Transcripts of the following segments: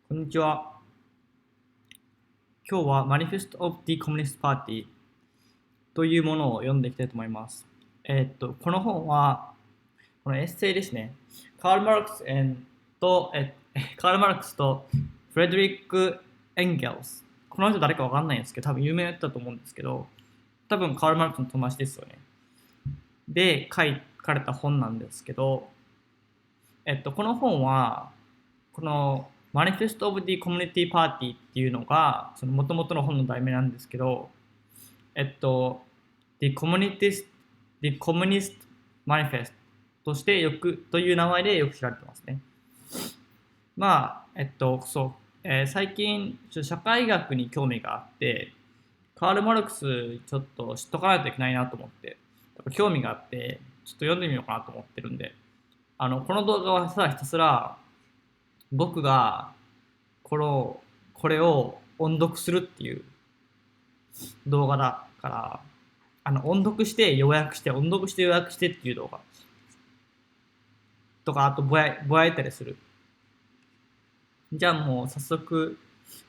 こんにちは。今日は Manifesto of the Communist Party というものを読んでいきたいと思います。この本は、このエッセイですね。カール・マルクスと、カール・マルクスとフレデリック・エンゲルス。この人誰かわかんないんですけど、多分有名だったと思うんですけど、多分カール・マルクスの友達ですよね。で、書かれた本なんですけど、この本は、この Manifesto of the Community Party っていうのが、その元々の本の題名なんですけど、The Communist Manifesto としてという名前でよく知られてますね。そう、最近、社会学に興味があって、カール・マルクスちょっと知っとかないといけないなと思って、興味があって、ちょっと読んでみようかなと思ってるんで、この動画はただひたすら僕がこれを音読するっていう動画だから、音読して要約して、音読して要約してっていう動画とか、あとぼやいたりする。じゃあもう早速、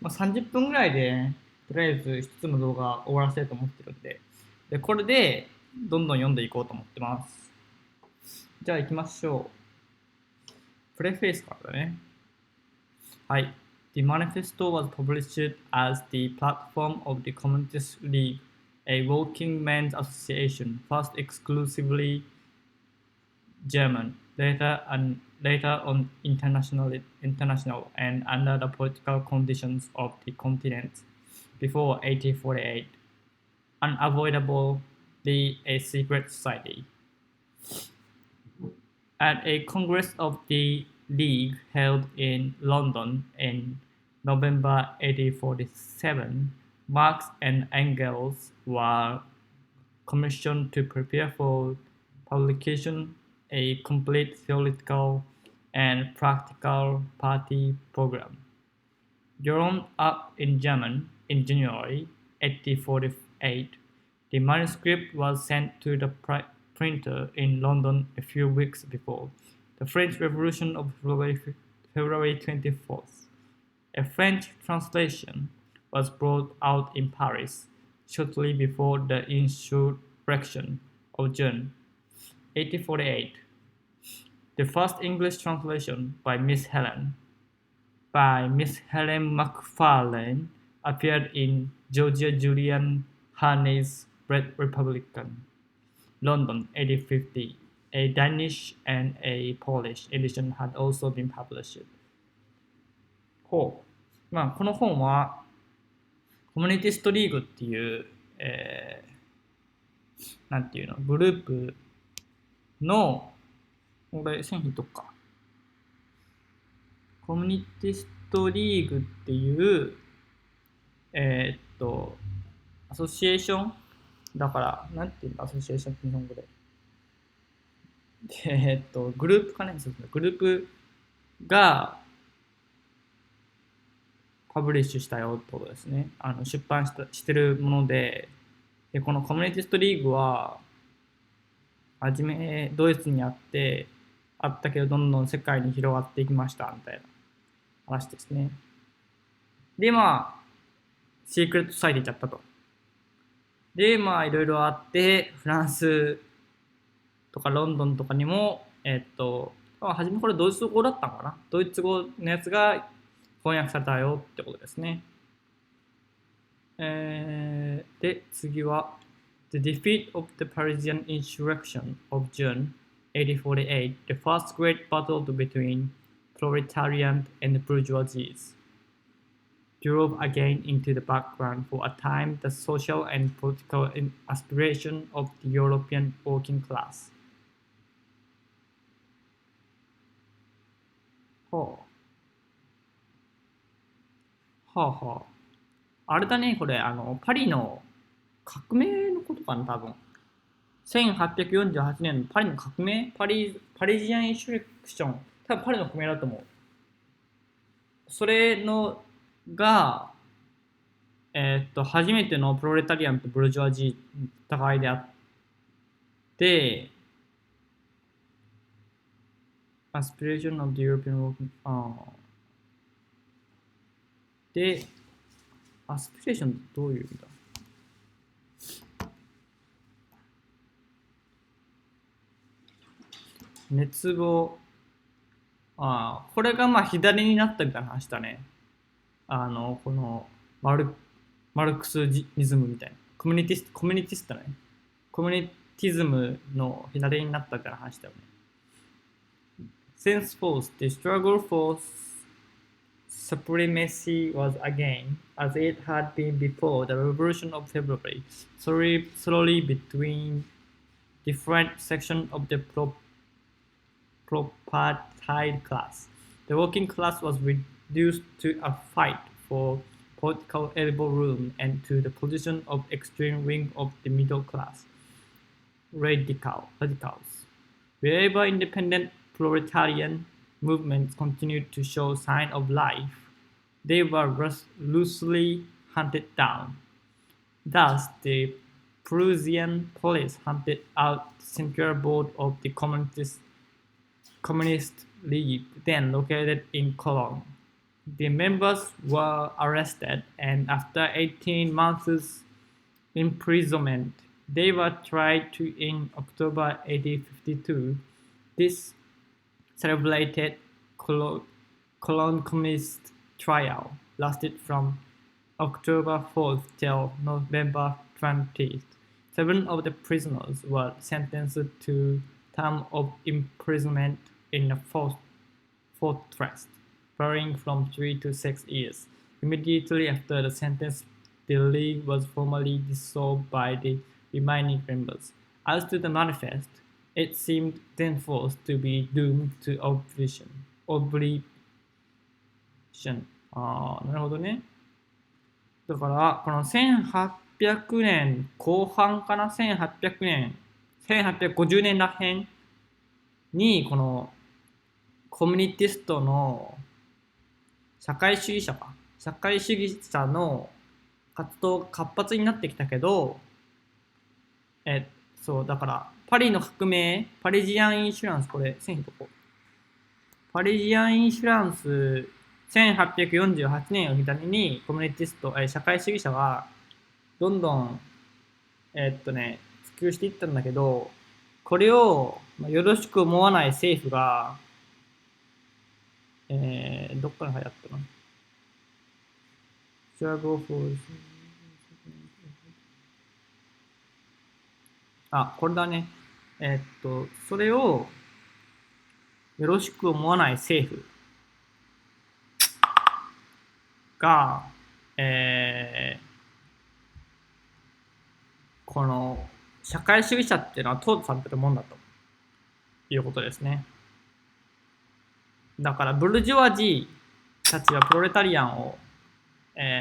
30分ぐらいで、とりあえず一つの動画終わらせたいと思ってるんで、これでどんどん読んでいこうと思ってます。じゃあ行きましょう。プレフェイスからだね。はい。The manifesto was published as the platform of the Communist League, a working men's association, first exclusively German, later on international and under the political conditions of the continent before 1848, unavoidably a secret society. At a congress of the League held in London in November 1847, Marx and Engels were commissioned to prepare for publication a complete theoretical and practical party program. Drawn up in German in January 1848, the manuscript was sent to the printer in London a few weeks before the French Revolution of February 24th. A French translation was brought out in Paris shortly before the insurrection of June 1848. The first English translation by Miss Helen Macfarlane appeared in Georgia Julian Harney's Red Republican, London, 1850. A Danish and a Polish edition had also been published. この本はコミュニティストリーグっていう、なんていうの、グループの、これ線引いとくか。コミュニティストリーグっていう、アソシエーションだから、なんていうんだ、アソシエーションって日本語で。グループかね、グループがパブリッシュしたよってことですね。出版してるもので、このコミュニティストリーグは、はじめドイツにあったけど、どんどん世界に広がっていきました、みたいな話ですね。で、シークレットソサイティ行っちゃったと。で、いろいろあって、フランスとかロンドンとかにも、はじめこれドイツ語だったのかな、ドイツ語のやつが翻訳されたよってことですね。で、次は、The defeat of the Parisian insurrection of June 1848, the first great battle between proletariat and bourgeoisie, drove again into the background for a time the social and political aspiration of the European working class. はあ、はあ、はあ。あれだね、これ、パリの革命のことかな、多分。1848年のパリの革命パリジアン・インシュレクション。多分パリの革命だと思う。それのが、初めてのプロレタリアンとブルジョワジー戦いであって、Aspiration of the European Working で、アスピレーションってどういう意味だ？熱望。これがまあ左になったみたいな話だね。このマルクスジズムみたいな。コミュニティストね。コミュニティズムの左になったみたいな話だよね。Thenceforth, the struggle for supremacy was again, as it had been before the Revolution of February, slowly between different sections of the propertied class. The working class was reduced to a fight for political elbow room and to the position of extreme wing of the middle class, radicals. Wherever independent proletarian movements continued to show signs of life, they were loosely hunted down. Thus, the Prussian police hunted out the central board of the Communist League, then located in Cologne. The members were arrested, and after 18 months' imprisonment, they were tried in October 1852. This celebrated Cologne Communist trial lasted from October 4th till November 20th. 7 of the prisoners were sentenced to term of imprisonment in a fortress, varying from 3 to 6 years. Immediately after the sentence, the League was formally dissolved by the remaining members. As to the manifest, it seemed thenceforth to be doomed to oblivion. なるほどね。だから、この1800年後半かな、1800年、1850年らへんに、このコミュニティストの社会主義者の活動が活発になってきたけど、そう、だから、パリの革命、パリジアンインシュランス、これ、線引とこう。パリジアンインシュランス、1848年を左に、コミュニティスト、社会主義者が、どんどん、普及していったんだけど、これを、よろしく思わない政府が、どっから流行ったの？これだね。それをよろしく思わない政府が、この社会主義者っていうのは淘汰されてるもんだということですね。だからブルジョワジーたちはプロレタリアンを、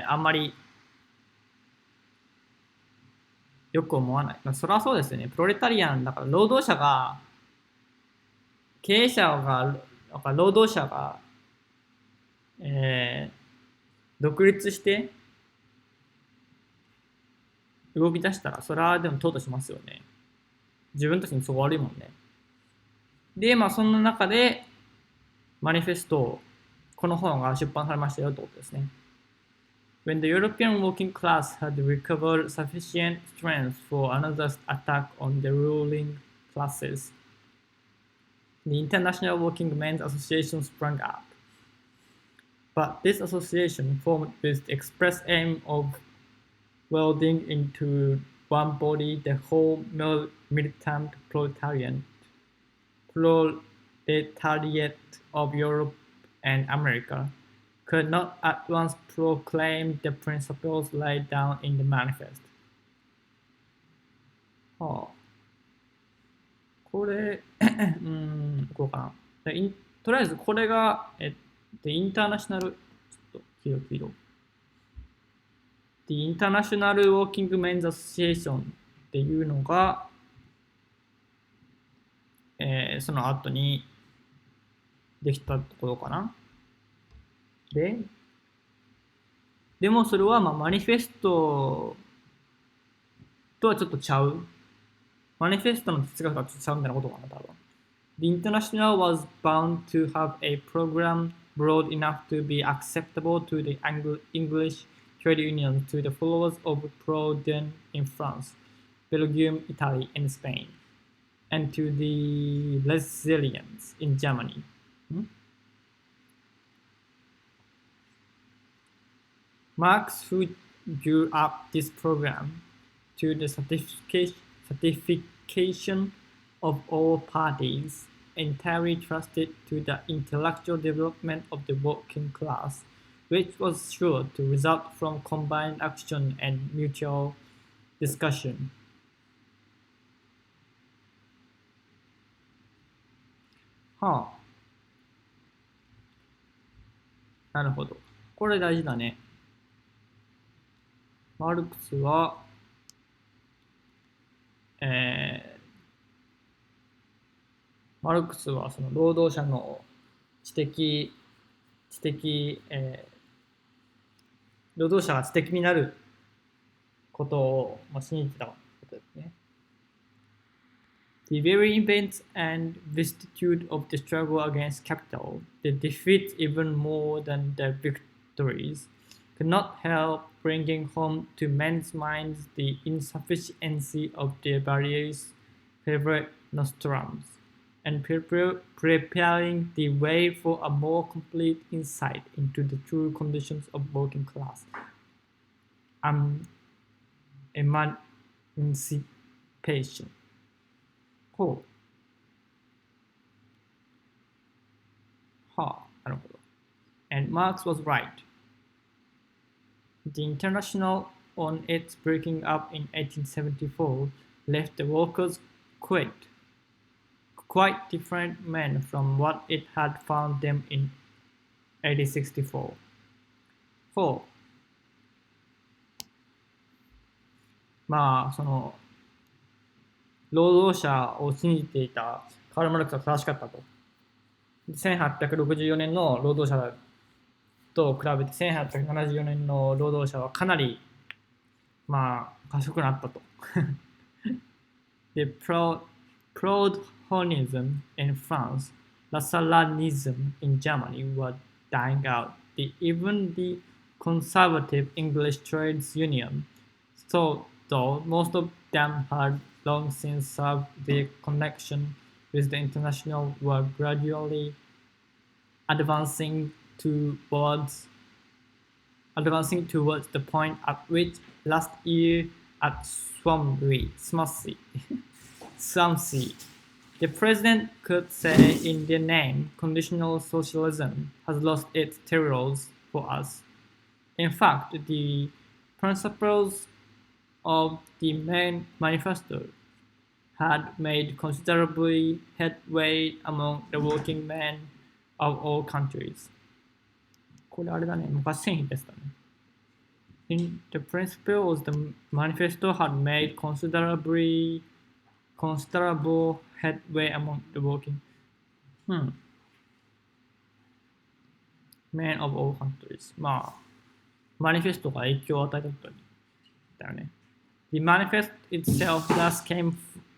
あんまりよく思わない。それはそうですよね。プロレタリアンだから労働者が、経営者が、労働者が、独立して動き出したら、それはでも淘汰しますよね。自分たちにそう悪いもんね。で、そんな中で、マニフェスト、この本が出版されましたよってことですね。When the European working class had recovered sufficient strength for another attack on the ruling classes, the International Working Men's Association sprang up. But this association, formed with the express aim of welding into one body the whole militant proletariat of Europe and America, could not at once proclaim the principles laid down in the manifest. これ、こうかな。とりあえずこれが、インターナショナル、ちょっと黄色。The International Working Men's Association っていうのが、その後にできたところかな。でもそれはマニフェストとはちょっとちゃう。マニフェストの哲学とはちょっとちゃうみたいなことかな、多分。The International was bound to have a program broad enough to be acceptable to the English trade unions, to the followers of Proudhon in France, Belgium, Italy, and Spain, and to the Resilience in Germany. Marx, who drew up this program, to the certification of all parties, entirely trusted to the intellectual development of the working class, which was sure to result from combined action and mutual discussion. はあ、なるほど。これ大事だね。マルクスは、マルクスはその労働者の知的、労働者が知的になることを、信じてたことですね。The very events and vicissitude of the struggle against capital, the defeats even more than the victories, could not help bringing home to men's minds the insufficiency of their various favorite nostrums, and preparing the way for a more complete insight into the true conditions of working class emancipation. ほう。はあ、なるほど。And Marx was right. The International, on its breaking up in 1874, left the workers quite different men from what it had found them in 1864. ほう。その労働者を信じていたカール・マルクスは正しかったと。1864年の労働者と比べて1874年の労働者はかなり賢くなったと。The Proudhonism in France, Lassallanism in Germany were dying out. Even the conservative English trades union, though most of them had long since served their connection with the International, were gradually advancing towards the point at which last year at Swansea, the president could say in their name, conditional socialism has lost its terrors for us. In fact, the principles of the main manifesto had made considerable headway among the working men of all countries. これあれだね、昔線品ですかね。In the principles, the manifesto had made considerable headway among the working men of all countries. マニフェストが影響を与えたことだよね。The manifest itself thus came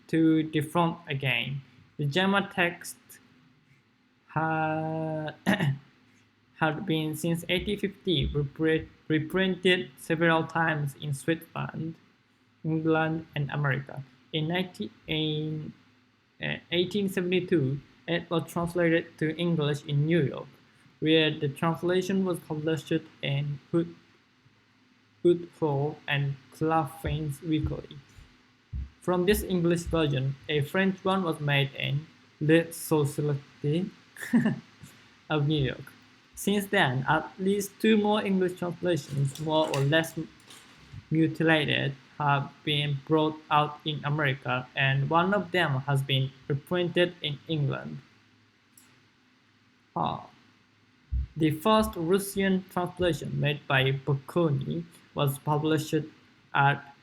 to the front again. The German text had been since 1850 reprinted several times in Switzerland, England, and America. In 1872, it was translated to English in New York, where the translation was published in Woodfall and Claflin's Weekly. From this English version, a French one was made in Le Société of New York. Since then, at least two more English translations, more or less mutilated, have been brought out in America, and one of them has been reprinted in England. The first Russian translation, made by Bocconi, was published at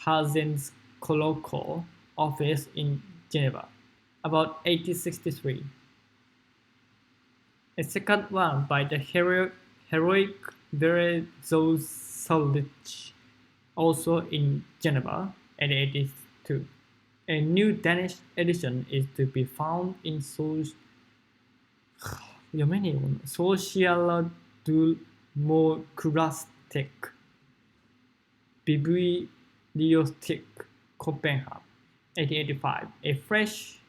Hazen's colloquial office in Geneva, about 1863. A second one by the heroic Berezovsky, also in Geneva, 1882. A new Danish edition is to be found in 読めねえよ。ソーシアルドゥモクラステック、ビブリオスティック、コペンハー、1885. A fresh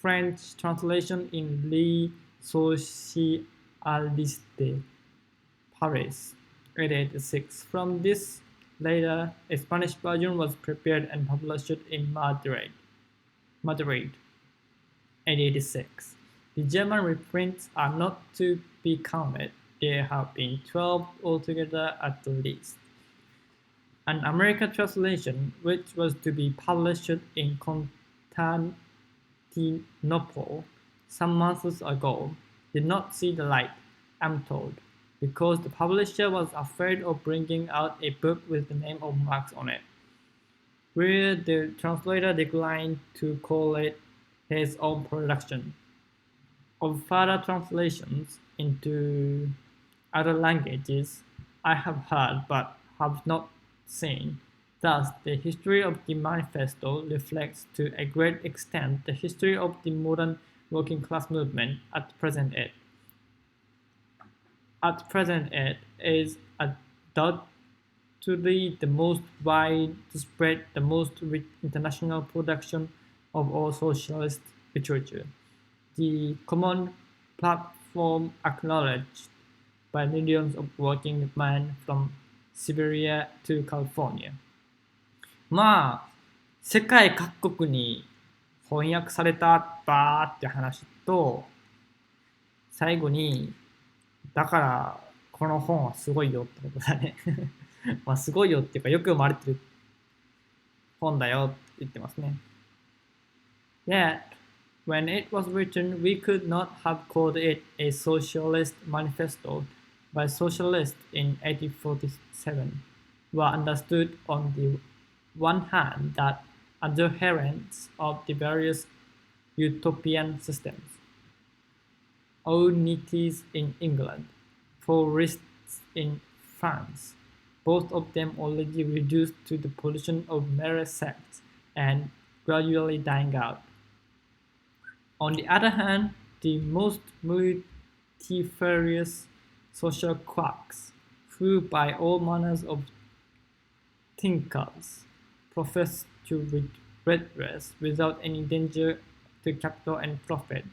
French translation in Les Socialistes, Paris, 1886. From this later, a Spanish version was prepared and published in Madrid, 1886. The German reprints are not to be counted. There have been 12 altogether at the least. An American translation, which was to be published in Constantinople some months ago, did not see the light, I'm told, because the publisher was afraid of bringing out a book with the name of Marx on it, where the translator declined to call it his own production. Of further translations into other languages I have heard but have not seen. Thus, the history of the Manifesto reflects to a great extent the history of the modern working class movement at present. It is undoubtedly the most widespread, the most rich international production of all socialist literature. The common platform acknowledged by millions of working men from Siberia to California. まあ、世界各国に翻訳されたバーって話と、最後に、だからこの本はすごいよってことだね。まあすごいよっていうかよく読まれてる本だよって言ってますね。Yet, when it was written, we could not have called it a socialist manifesto, but socialists in 1847 were understood on the one hand that adherents of the various utopian systems, Unities in England, Fourierists in France, both of them already reduced to the position of mere sects and gradually dying out. On the other hand, the most multifarious social quacks, who by all manners of thinkers profess to redress without any danger to capital and profit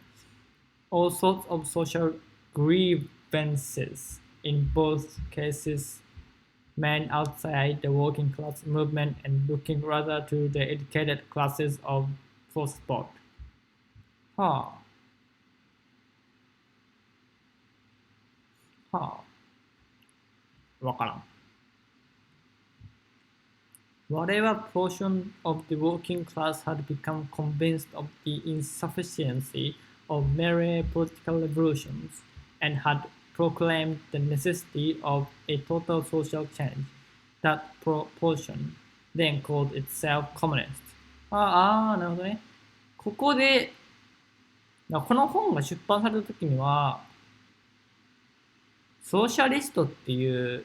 all sorts of social grievances, in both cases men outside the working class movement and looking rather to the educated classes for support. はあ、はあ、わからん。Whatever portion of the working class had become convinced of the insufficiency of mere political revolutions and had proclaimed the necessity of a total social change, that portion then called itself communist. なるほどね。ここで、この本が出版された時には、ソーシャリストっていう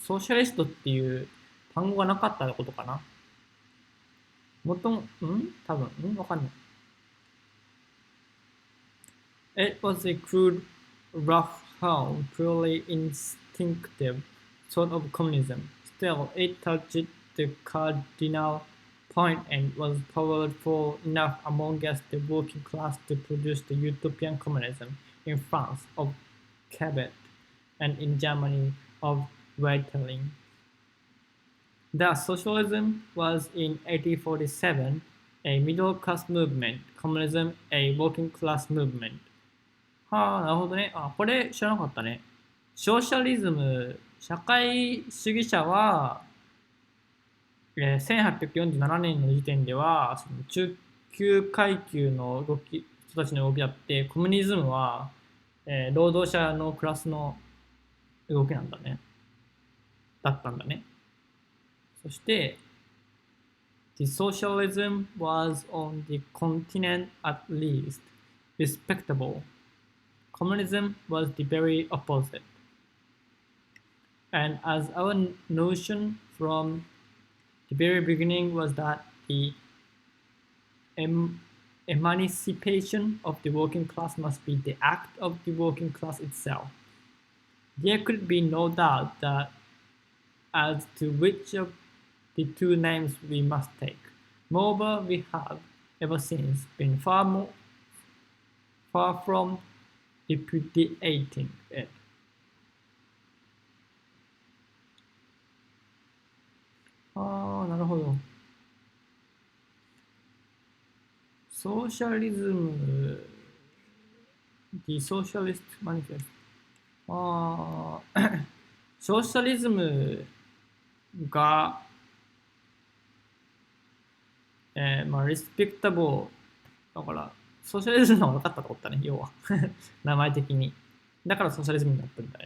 ソーシャリストっていう単語がなかったことかな。多分、わかんない。It was a crude, rough-hewn, purely instinctive sort of communism. Still, it touched the cardinal point and was powerful enough among us the working class to produce the utopian communism in France of Cabet and in Germany of Weitling. Thus, socialism was in 1847 a middle class movement, communism a working class movement. はあ、なるほどね。これ知らなかったね。ソーシャリズム、社会主義者は、1847年の時点では、その中級階級の人たちの動きだって、コミュニズムは、労働者のクラスの動きなんだね。だったんだね。そして、The socialism was on the continent at least respectable. Communism was the very opposite. And as our notion from the very beginning was that the emancipation of the working class must be the act of the working class itself. There could be no doubt that as to which of the two names we must take. Moreover, we have ever since been far from repudiating it. なるほど。ソーシャリズム、The Socialist Manifesto。ソーシャリズムが、リスペクタブル。だから、ソーシャリズムの方が分かったと思ったね、要は。名前的に。だからソーシャリズムになったんだ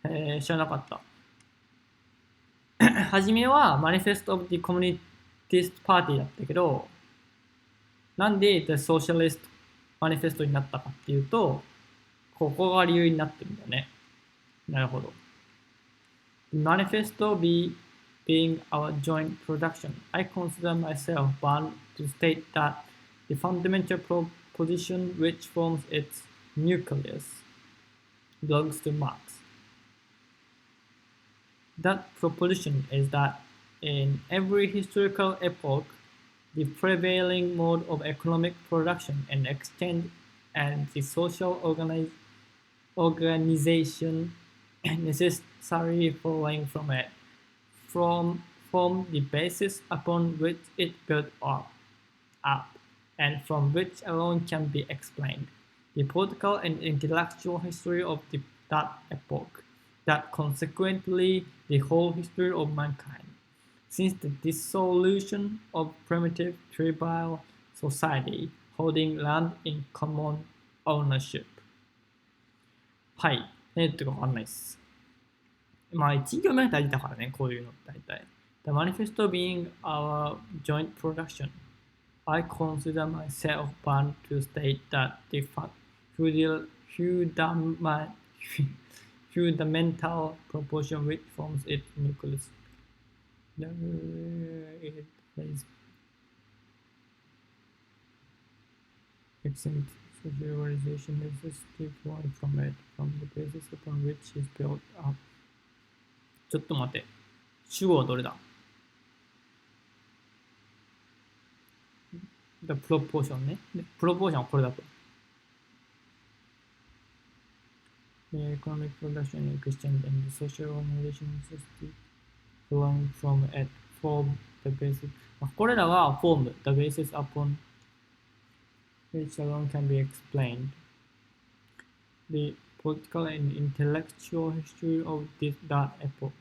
ね。知らなかった。はじめはマニフェスト・オブ・ディ・コミュニティスト・パーティーだったけど、なんで The Socialist Manifesto になったかっていうと、ここが理由になってるんだよね。なるほど。The Manifesto being our joint production, I consider myself bound to state that the fundamental proposition which forms its nucleus belongs to Marx. That proposition is that in every historical epoch, the prevailing mode of economic production and exchange and the social organization necessarily following from it form the basis upon which it built up, and from which alone can be explained the political and intellectual history of that epoch, that consequently the whole history of mankind, since the dissolution of primitive tribal society holding land in common ownership. はい。何言ってるかわかんないです。まあ、一行目が大事だからね、こういうの大体。The manifesto being our joint production, I consider myself bound to state that the fundamental proportion which forms its nucleus it is extant social organization necessity flowing from it, from the basis upon which is built up. ちょっと待って。主語はどれだ？ The proportion ね。プロポーションはこれだと。Economic production and exchange and the social organization necessity flowing from it form the basis. これらは form the basis upon which alone can be explained. The political and intellectual history of that epoch.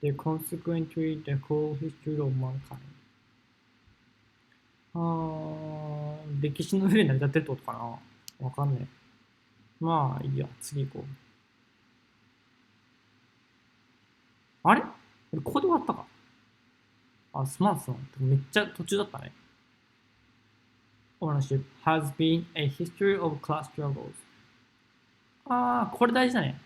The consequently the whole history of mankind. 歴史の上に成り立ってるってことかな？わかんねえ。まあいいや、次行こう。あれ？ここで終わったか？すまん。めっちゃ途中だったね。Ownership has been a history of class struggles. これ大事だね。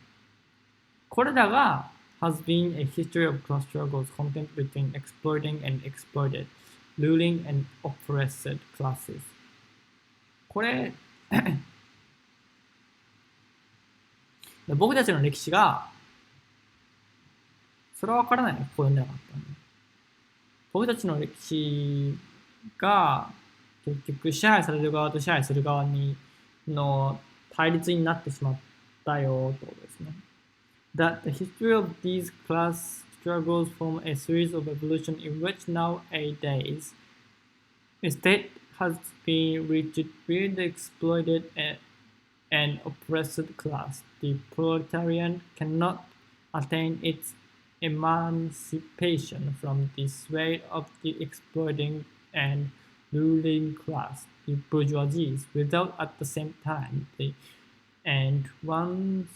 これらが has been a history of class struggles content between exploiting and exploited, ruling and oppressed classes. これ僕たちの歴史がそれは分からないね。こう読んでなかったね。僕たちの歴史が結局支配される側と支配する側の対立になってしまったよということですね。That the history of these class struggles form a series of evolution in which nowadays a state has been reached with the exploited and oppressed class. The proletariat cannot attain its emancipation from the sway of the exploiting and ruling class, the bourgeoisie, without at the same time and once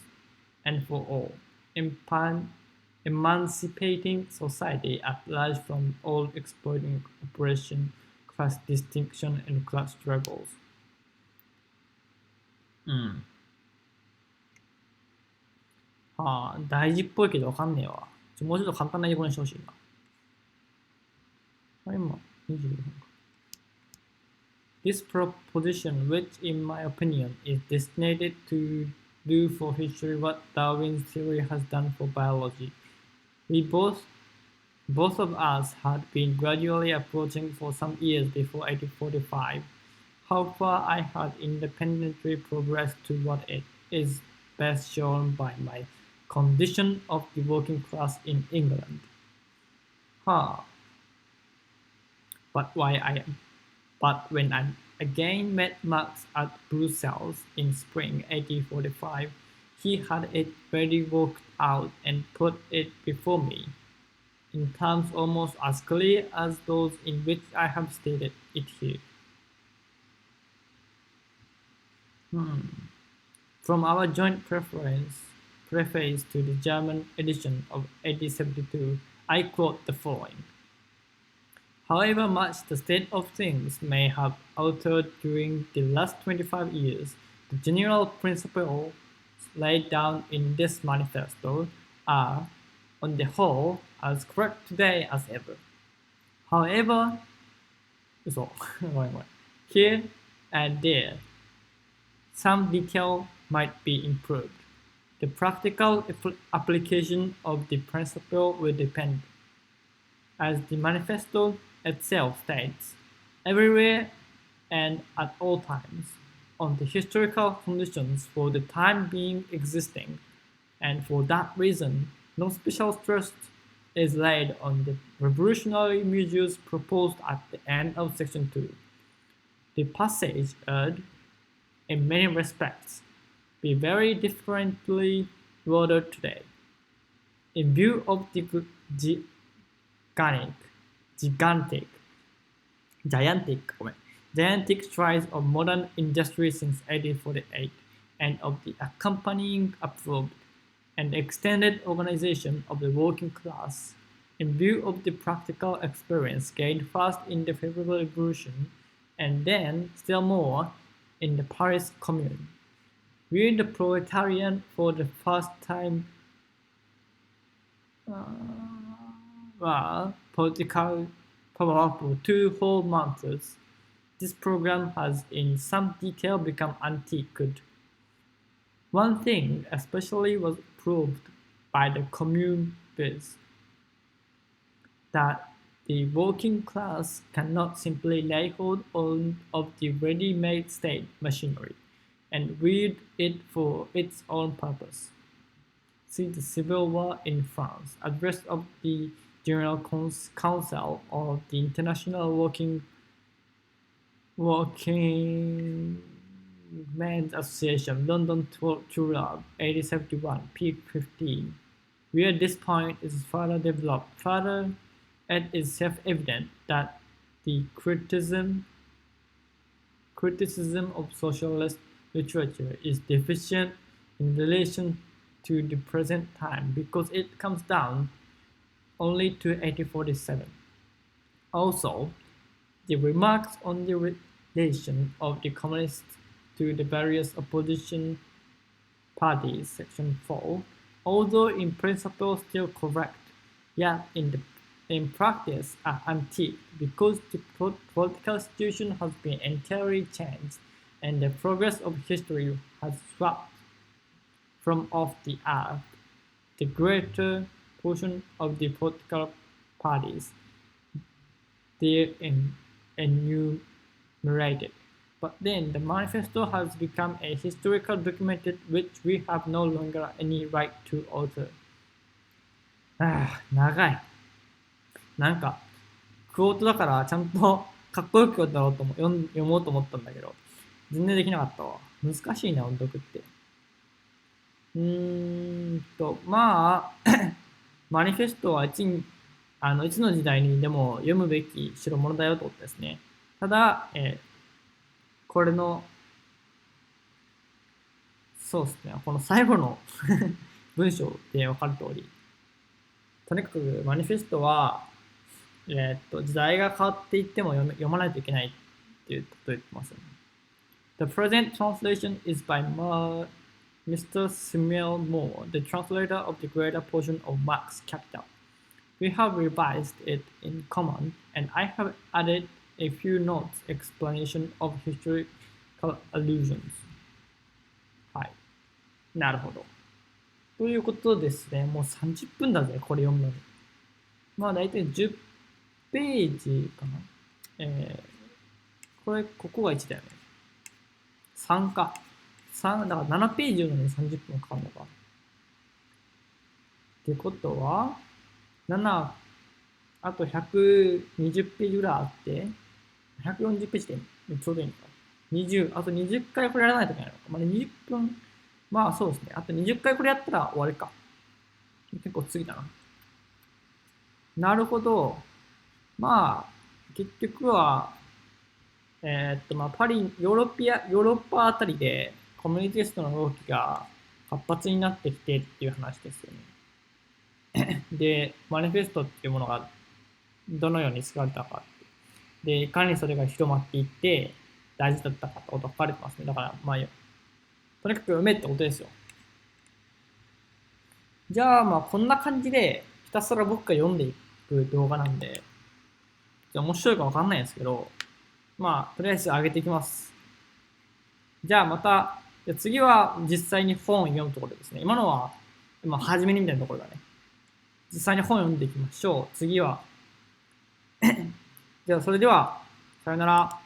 and for all emancipating society at large from all exploiting oppression, class distinction, and class struggles. 大事っぽいけどわかんねえわ。もうちょっと簡単な英語にしてほしいな。今、24分か。This proposition, which in my opinion is destined to do for history what Darwin's theory has done for biology. We both of us had been gradually approaching for some years before 1845 how far I had independently progressed to what it is best shown by my condition of the working class in England. Huh. But why I but when I again met Marx at Brussels in spring 1845, he had it ready worked out and put it before me, in terms almost as clear as those in which I have stated it here. From our joint preface to the German edition of 1872, I quote the following. However much the state of things may have altered during the last 25 years, the general principles laid down in this manifesto are, on the whole, as correct today as ever. However, here and there, some detail might be improved. The practical application of the principle will depend, as the manifesto itself states, everywhere and at all times, on the historical conditions for the time being existing, and for that reason, no special stress is laid on the revolutionary measures proposed at the end of section 2. The passage would, in many respects, be very differently worded today. In view of the gigantic strides of modern industry since 1848 and of the accompanying approved and extended organization of the working class, in view of the practical experience gained first in the February Revolution and then still more in the Paris Commune, we the proletarian for the first time political power for 2 whole months. This program has in some detail become antiquated. One thing especially was proved by the Commune viz. That the working class cannot simply lay hold on of the ready-made state machinery and wield it for its own purpose. See the Civil War in France, address of the General Council of the International Working Men's Association, London Tulab, 1871, p. 15. Where this point is further developed, further it is self-evident that the criticism of socialist literature is deficient in relation to the present time because it comes down only to 1847. Also, the remarks on the relation of the communists to the various opposition parties, section 4, although in principle still correct, yet in practice are antique because the political situation has been entirely changed and the progress of history has swept from off the earth the greater portion of the political parties there enumerated. But then the manifesto has become a historical document which we have no longer any right to alter. 長い。なんか、クォートだからちゃんとかっこよく読もうと思ったんだけど、全然できなかったわ。難しいな、音読って。まあ、マニフェストはいつの時代にでも読むべき代物だよということですね。ただ、これの、そうですね、この最後の文章で分かる通り、とにかくマニフェストは、時代が変わっていっても読まないといけないっていうことを言ってますよね。The present translation is by Mr. Samuel Moore, the translator of the greater portion of Marx's Capital. We have revised it in common, and I have added A few notes, explanation of historical allusions. はい。なるほど。ということですね。もう30分だぜ、これ読むのに。まあ大体10ページかな。ここが1だよね。3か。3、だから7ページ読むのに30分かかるのか。ってことは、7、あと120ページぐらいあって、140ページでちょうどいいのか。あと20回これやらないといけないのか。まあ、20分、まあそうですね。あと20回これやったら終わりか。結構次だな。なるほど。まあ、結局は、まあ、ヨーロッパあたりでコミュニティストの動きが活発になってきてっていう話ですよね。で、マニフェストっていうものがどのように使われたか。で、いかにそれが広まっていって大事だったかってことが書かれてますね。だから、まあ、とにかく読めってことですよ。じゃあ、まあ、こんな感じでひたすら僕が読んでいく動画なんで、面白いかわかんないんですけど、まあ、とりあえず上げていきます。じゃあまた、次は実際に本を読むところですね。今のは、初めにみたいなところだね。実際に本を読んでいきましょう。次は。じゃあそれでは、さよなら。